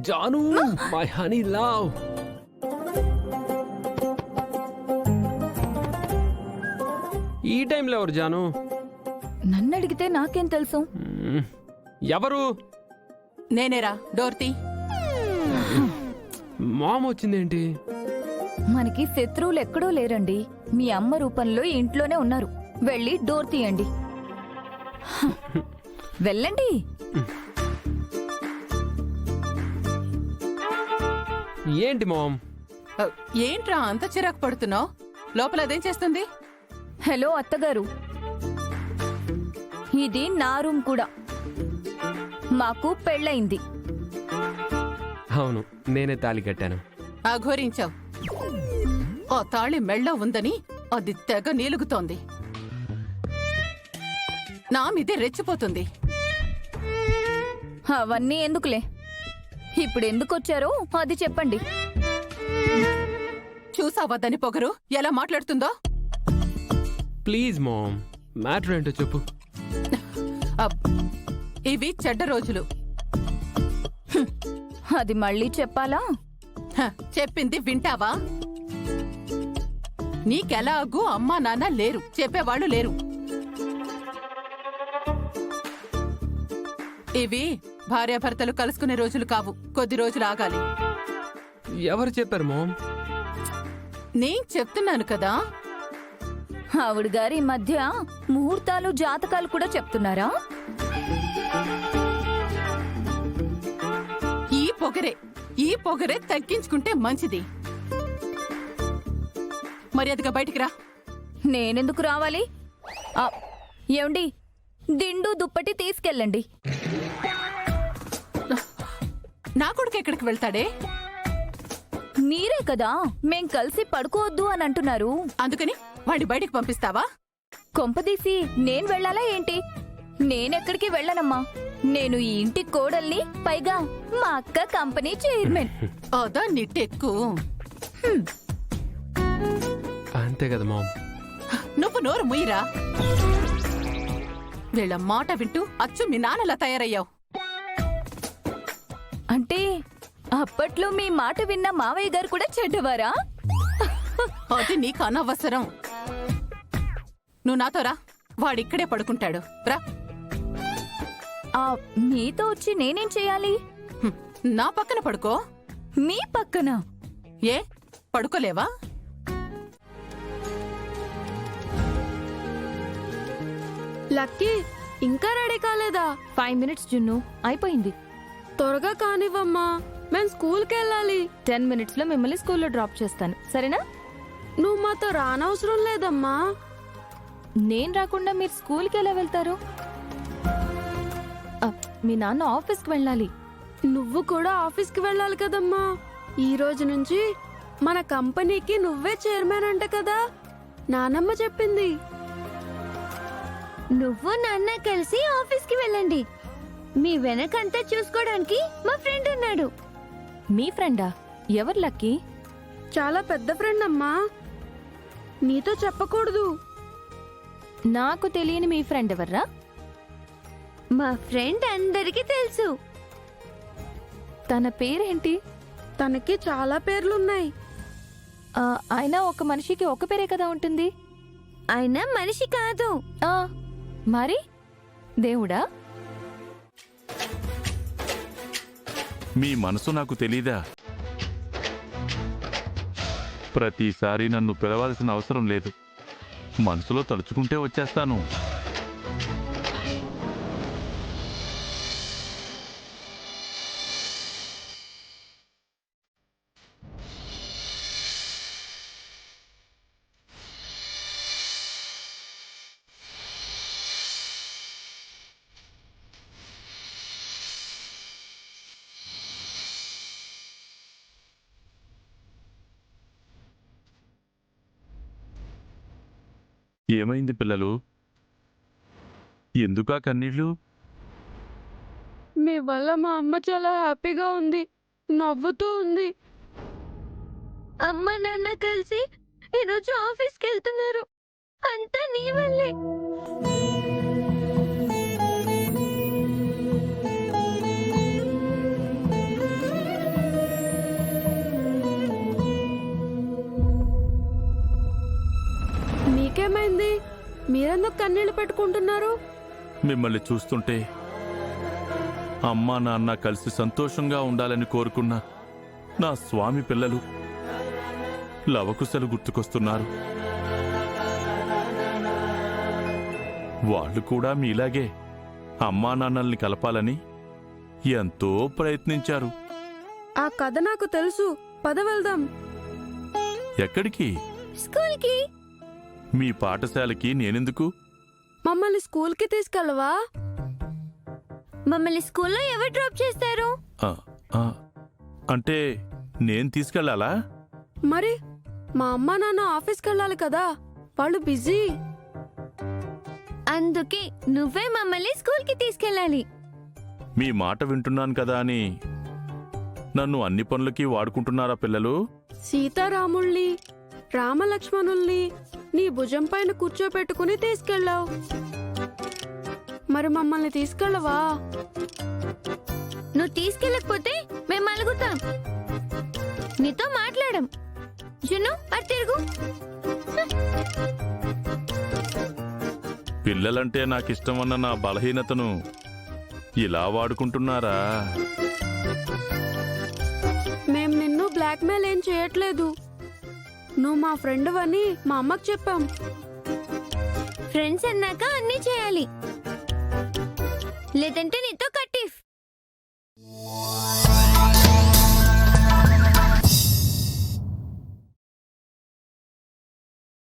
Janu my honey love. ఈ టైంలో ఎవరు జాను? నన్ను అడిగితే నాకేం తెలుసు? ఎవరు? నేనేరా, డోర్తి. మామ్ వచ్చిందేంటి? మనకి శత్రువులు ఎక్కడో లేరండి. మీ అమ్మ రూపంలో ఇంట్లోనే ఉన్నారు. వెళ్ళి డోర్ తీయండి. వెళ్ళండి. ఏంటి మామ్? ఏంట్రా అంత చిరాకు పడుతున్నావు? లోపల అదేం చేస్తుంది? హలో అత్తగారు, ఇది నా రూమ్ కూడా. మాకు పెళ్ళయింది. అవును, నేనే తాళి కట్టాను. అఘోరించావు. ఆ తాళి మెళ్ళ ఉందని అది తెగ నీలుగుతోంది. నా మీదే రెచ్చిపోతుంది. అవన్నీ ఎందుకులే, ఇప్పుడు ఎందుకొచ్చారో అది చెప్పండి. చూసావా దాని పొగరు ఎలా మాట్లాడుతుందో? ప్లీజ్ మామ్, మ్యాటర్ ఏంటో చెప్పు. ఇవి చెడ్డ రోజులు. అది మళ్ళీ చెప్పాలా? చెప్పింది వింటావా? నీకెలాగూ అమ్మా నాన్న లేరు, చెప్పేవాళ్ళు లేరు. ఇవి భార్యాభర్తలు కలుసుకునే రోజులు కావు. కొద్ది రోజులు ఆగాలి. ఎవరు చెప్పారు మామ్? నేను చెప్తున్నాను కదా. ఆవిడ గారి మధ్య ముహూర్తాలు జాతకాలు కూడా చెప్తున్నారా? ఈ పొగరే తగ్గించుకుంటే మంచిది. మర్యాదగా బయటికి రా. నేనెందుకు రావాలి? ఏమండి, దిండు దుప్పటి తీసుకెళ్ళండి. నా కొడుకు ఎక్కడికి వెళ్తాడే? మీరే కదా మేం కలిసి పడుకోవద్దు అని అంటున్నారు. అందుకని వాడి బయటికి పంపిస్తావా? కొంపదీసి నేను వెళ్ళాలా ఏంటి? నేనెక్కడికి వెళ్ళనమ్మా. నేను ఈ ఇంటి కోడల్ని, పైగా మా అక్క కంపెనీ చైర్మన్. అదా నిట్టెక్కు. అంతే కదా మామ్. నువ్వు నోరు ముయ్యరా. వీళ్ళ మాట వింటూ అచ్చు మీ నాన్నలా తయారయ్యావు. అంటే అప్పట్లో మీ మాట విన్న మావయ్య గారు కూడా చెడ్డవారా? అది నీకు అనవసరం. నువ్వు నాతో రా. వాడిక్కడే పడుకుంటాడు. రా. మీతో వచ్చి నేనేం చేయాలి? నా పక్కన పడుకో. మీ పక్కన? ఏ పడుకోలేవా? లక్కీ, ఇంకా రెడీ కాలేదా? 5 మినిట్స్ జున్ను, అయిపోయింది. త్వరగా కానివ్వమ్మా, మేం స్కూల్కి వెళ్ళాలి. 10 మినిట్స్ లో మిమ్మల్ని స్కూల్లో డ్రాప్ చేస్తాను, సరేనా? నువ్వు మాతో రానవసరం లేదమ్మా. నేను రాకుండా మీరు స్కూల్కి ఎలా వెళ్తారు? మీ నాన్న ఆఫీస్కి వెళ్ళాలి. నువ్వు కూడా ఆఫీస్కి వెళ్ళాలి కదమ్మా. ఈ రోజు నుంచి మన కంపెనీకి నువ్వే చైర్మన్ అంట కదా, నానమ్మ చెప్పింది. నువ్వు నాన్న కలిసి ఆఫీస్కి వెళ్ళండి. మీ వెనకంతా చూసుకోవడానికి మా ఫ్రెండ్ ఉన్నాడు. మీ ఫ్రెండా? ఎవరు లక్కీ? చాలా పెద్ద ఫ్రెండ్ అమ్మా, నీతో చెప్పకూడదు. నాకు తెలియని మీ ఫ్రెండ్ ఎవర్రా? మా ఫ్రెండ్ అందరికీ తెలుసు. తన పేరేంటి? తనకి చాలా పేర్లున్నాయి. అయినా ఒక మనిషికి ఒక పేరే కదా ఉంటుంది. ఆయన మనిషి కాదు. మరి దేవుడా? మీ మనసు నాకు తెలీదా? ప్రతిసారి నన్ను పిలవాల్సిన అవసరం లేదు. మనసులో తలుచుకుంటే వచ్చేస్తాను. ఏమైంది పిల్లలు? ఎందుకా కన్నీళ్ళు? మీ వల్ల మా అమ్మ చాలా హ్యాపీగా ఉంది, నవ్వుతూ ఉంది. అమ్మ నాన్న కలిసి ఈరోజు ఆఫీస్కి వెళ్తున్నారు. అంతా నీ వల్లే. మీకేమైంది? మీరెందుకు కన్నీళ్లు పెట్టుకుంటున్నారు? మిమ్మల్ని చూస్తుంటే అమ్మా నాన్న కలిసి సంతోషంగా ఉండాలని కోరుకున్న నా స్వామి పిల్లలు లవకుశలు గుర్తుకొస్తున్నారు. వాళ్ళు కూడా మీలాగే అమ్మా నాన్నల్ని కలపాలని ఎంతో ప్రయత్నించారు. ఆ కథ నాకు తెలుసు. పద వెళ్దాం. ఎక్కడికి? స్కూల్ కి. మీ పాఠశాలకి నేనెందుకు? మమ్మల్ని స్కూల్కి తీసుకెళ్ళవా? మమ్మల్ని స్కూల్లో ఎవరు డ్రాప్ చేస్తారు? ఆ, ఆ, అంటే నేను తీసుకెళ్ళాలా? మరి మా అమ్మ నాన్న ఆఫీస్కి వెళ్ళాలి కదా, వాళ్ళు బిజీ. అందుకే నువ్వే మమ్మల్ని స్కూల్ కి తీసుకెళ్ళాలి. మీ మాట వింటున్నాను కదా అని నన్ను అన్ని పనులకి వాడుకుంటున్నారా పిల్లలు? సీతారాముల్ని, రామలక్ష్మణుల్ని నీ భుజం పైన కూర్చోపెట్టుకుని తీసుకెళ్ళావు. మరి మమ్మల్ని తీసుకెళ్ళవా? నువ్వు తీసుకెళ్ళకపోతే మేము అలుగుతాం, నీతో మాట్లాడం. జున్ను అటు తిరుగు. పిల్లలంటే నాకిష్టమన్న నా బలహీనతను ఇలా వాడుకుంటున్నారా? మేం నిన్ను బ్లాక్మెయిల్ ఏం చేయట్లేదు. నువ్వు మా ఫ్రెండ్ అని మా అమ్మకు చెప్పాం. ఫ్రెండ్స్ అన్నాక అన్నీ చేయాలి, లేదంటే నీతో